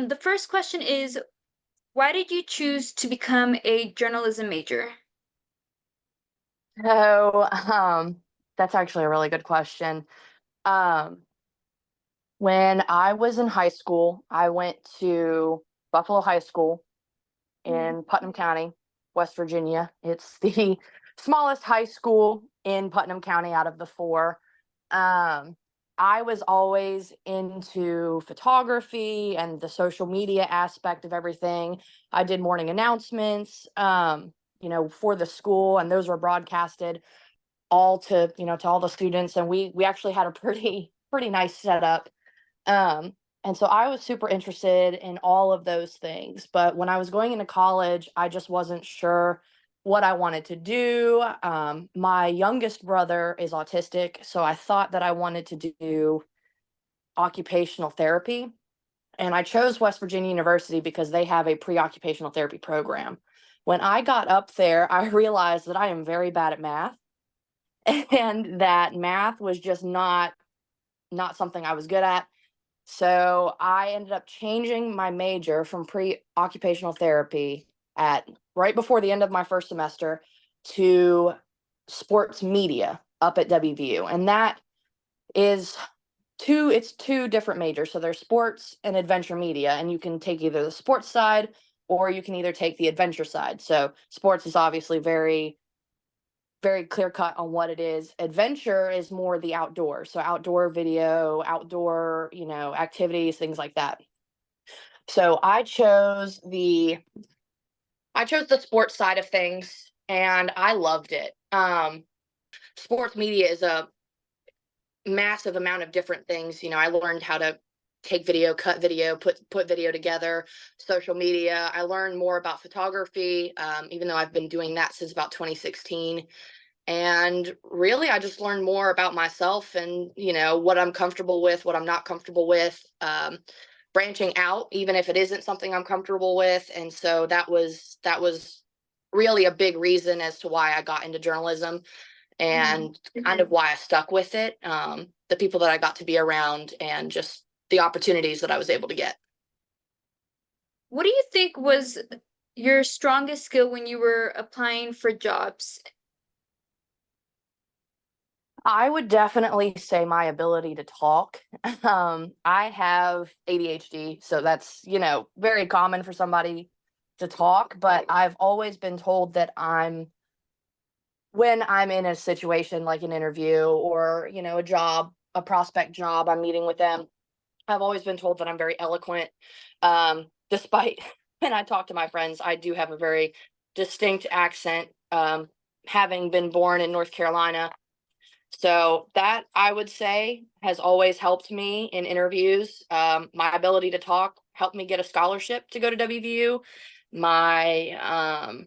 The first question is, why did you choose to become a journalism major? So, that's actually a really good question. Um, when I was in high school, I went to Buffalo High School Mhm. in Putnam County, West Virginia. It's the smallest high school in Putnam County out of the four. Um, I was always into photography and the social media aspect of everything. I did morning announcements, for the school, and those were broadcasted all to all the students, and we actually had a pretty nice setup. Um and so I was super interested in all of those things, but when I was going into college I just wasn't sure what I wanted to do. My youngest brother is autistic, so I thought that I wanted to do occupational therapy, and I chose West Virginia University because they have a pre-occupational therapy program. When I got up there, I realized that I am very bad at math and that math was just not something I was good at. So I ended up changing my major from pre-occupational therapy at right before the end of my first semester to sports media up at WVU. And that is two different majors. So there's sports and adventure media, and you can take either the sports side or you can either take the adventure side. So sports is obviously very clear cut on what it is. Adventure is more the outdoor. So outdoor video, outdoor, activities, things like that. So I chose the sports side of things and I loved it. Sports media is a massive amount of different things. I learned how to take video, cut video, put video together, social media. I learned more about photography, even though I've been doing that since about 2016. And really, I just learned more about myself and, what I'm comfortable with, what I'm not comfortable with, branching out, even if it isn't something I'm comfortable with. And so that was really a big reason as to why I got into journalism Mhm. and kind of why I stuck with it. The people that I got to be around and just the opportunities that I was able to get. What do you think was your strongest skill when you were applying for jobs? I would definitely say my ability to talk. I have ADHD, so that's, very common for somebody to talk, but I've always been told that when I'm in a situation like an interview or, a job, a prospect job, I'm meeting with them, I've always been told that I'm very eloquent. Despite when I talk to my friends, I do have a very distinct accent, having been born in North Carolina. So that I would say has always helped me in interviews. My ability to talk helped me get a scholarship to go to WVU. My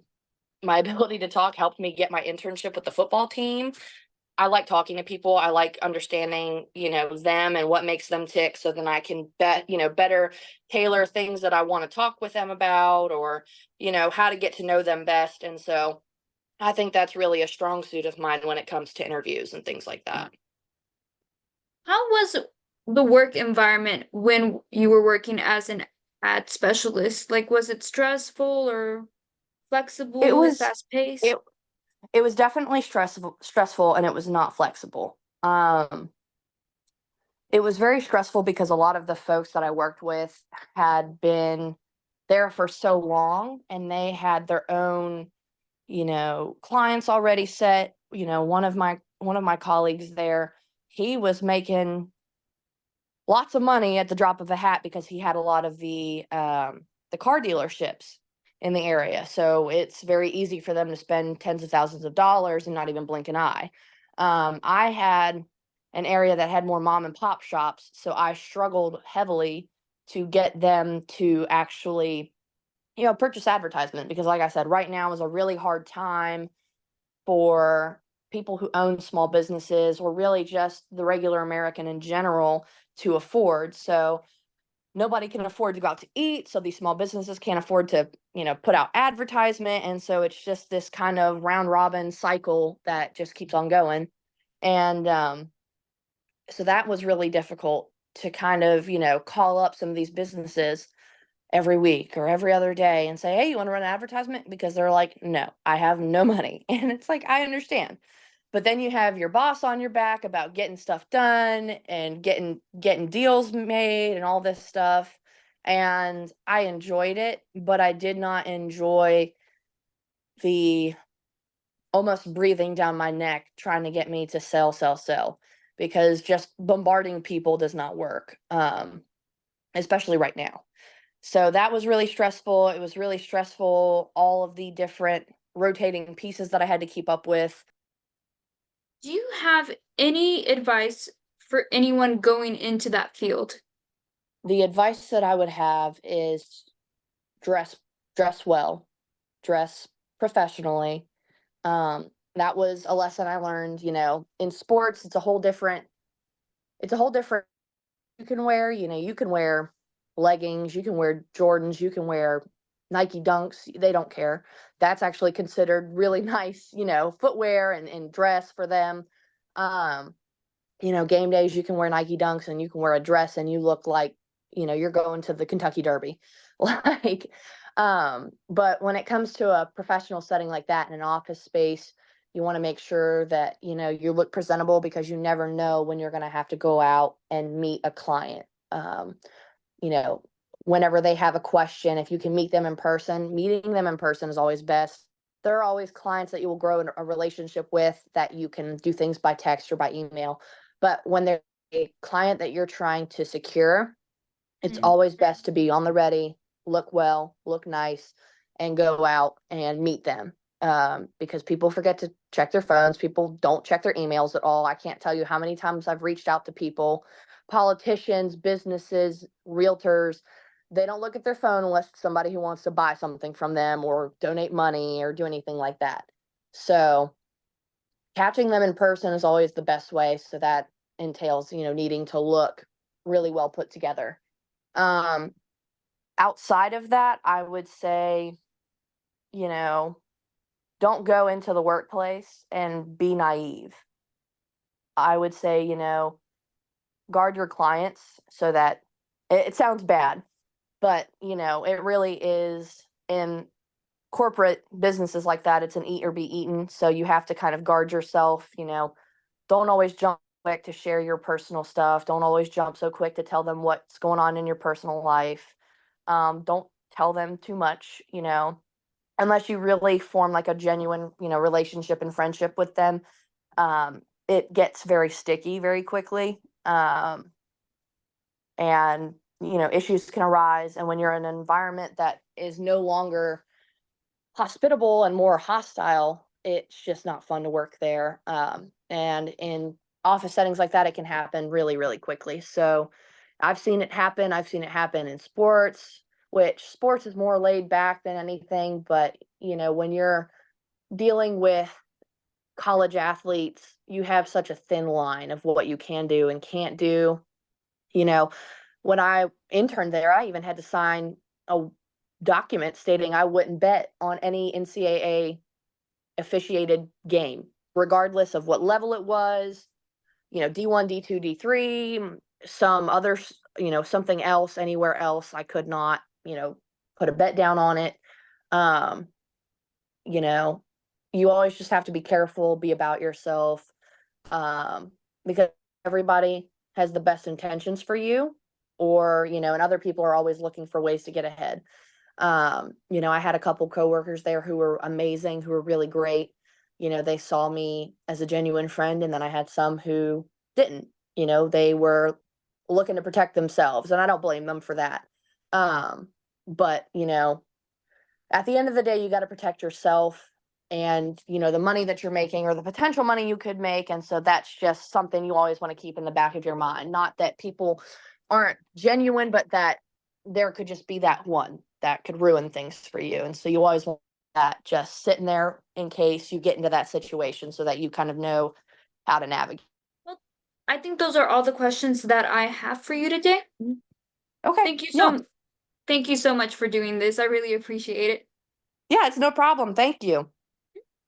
my ability to talk helped me get my internship with the football team. I like talking to people. I like understanding, them and what makes them tick, so then I can better tailor things that I want to talk with them about, or, how to get to know them best. And so I think that's really a strong suit of mine when it comes to interviews and things like that. How was the work environment when you were working as an ad specialist? Like, was it stressful or It flexible, was fast paced? it it was definitely stressful, and it was not flexible. It was very stressful because a lot of the folks that I worked with had been there for so long, and they had their own, clients already set. One of my colleagues there, he was making lots of money at the drop of a hat because he had a lot of the car dealerships in the area. So it's very easy for them to spend tens of thousands of dollars and not even blink an eye. I had an area that had more mom and pop shops, so I struggled heavily to get them to actually, purchase advertisement, because like I said, right now is a really hard time for people who own small businesses, or really just the regular American in general, to afford. So nobody can afford to go out to eat. So these small businesses can't afford to, put out advertisement. And so it's just this kind of round robin cycle that just keeps on going. And so that was really difficult. to kind of, call up some of these businesses every week or every other day and say, "Hey, you want to run an advertisement?" Because they're like, "No, I have no money." And it's like, I understand. But then you have your boss on your back about getting stuff done and getting deals made and all this stuff. And I enjoyed it, but I did not enjoy the almost breathing down my neck trying to get me to sell, sell, sell, because just bombarding people does not work, especially right now. So that was really stressful. It was really stressful, all of the different rotating pieces that I had to keep up with. Do you have any advice for anyone going into that field? The advice that I would have is dress dress well, dress professionally. That was a lesson I learned, in sports. It's a whole different you can wear, you can wear leggings, you can wear Jordans, you can wear Nike Dunks, they don't care. That's actually considered really nice, footwear and dress for them. Um, game days you can wear Nike Dunks and you can wear a dress and you look like, you're going to the Kentucky Derby. Like, but when it comes to a professional setting like that in an office space, you want to make sure that, you look presentable, because you never know when you're going to have to go out and meet a client. You know, Whenever they have a question, if you can meet them in person, meeting them in person is always best. There are always clients that you will grow in a relationship with that you can do things by text or by email. But when they're a client that you're trying to secure, it's Mm. always best to be on the ready, look well, look nice, and go out and meet them. Because people forget to check their phones. People don't check their emails at all. I can't tell you how many times I've reached out to people, politicians, businesses, realtors. They don't look at their phone unless it's somebody who wants to buy something from them or donate money or do anything like that. So catching them in person is always the best way. So that entails, needing to look really well put together. um, Outside of that, I would say, you know, don't go into the workplace and be naive. I would say, guard your clients so that it sounds bad, but it really is in corporate businesses like that. It's an eat or be eaten. So you have to kind of guard yourself, don't always jump quick to share your personal stuff. Don't always jump so quick to tell them what's going on in your personal life. Don't tell them too much, unless you really form like a genuine, relationship and friendship with them. It gets very sticky very quickly. And, issues can arise. And when you're in an environment that is no longer hospitable and more hostile, it's just not fun to work there. And in office settings like that, it can happen really, really quickly. So I've seen it happen. I've seen it happen in sports, which sports is more laid back than anything. But, when you're dealing with college athletes, you have such a thin line of what you can do and can't do. You know, when I interned there, I even had to sign a document stating I wouldn't bet on any NCAA officiated game, regardless of what level it was, D1, D2, D3, some other, something else, anywhere else. I could not, put a bet down on it. Um, you know, you always just have to be careful, be about yourself, because everybody has the best intentions for you, or, and other people are always looking for ways to get ahead. I had a couple coworkers there who were amazing, who were really great. They saw me as a genuine friend, and then I had some who didn't. They were looking to protect themselves, and I don't blame them for that. But at the end of the day, you got to protect yourself and the money that you're making or the potential money you could make. And so that's just something you always want to keep in the back of your mind. Not that people aren't genuine, but that there could just be that one that could ruin things for you. And so you always want that just sitting there in case you get into that situation, so that you kind of know how to navigate. Well, I think those are all the questions that I have for you today. Okay. Thank you Yeah. so thank you so much for doing this. I really appreciate it. Yeah, it's no problem. Thank you.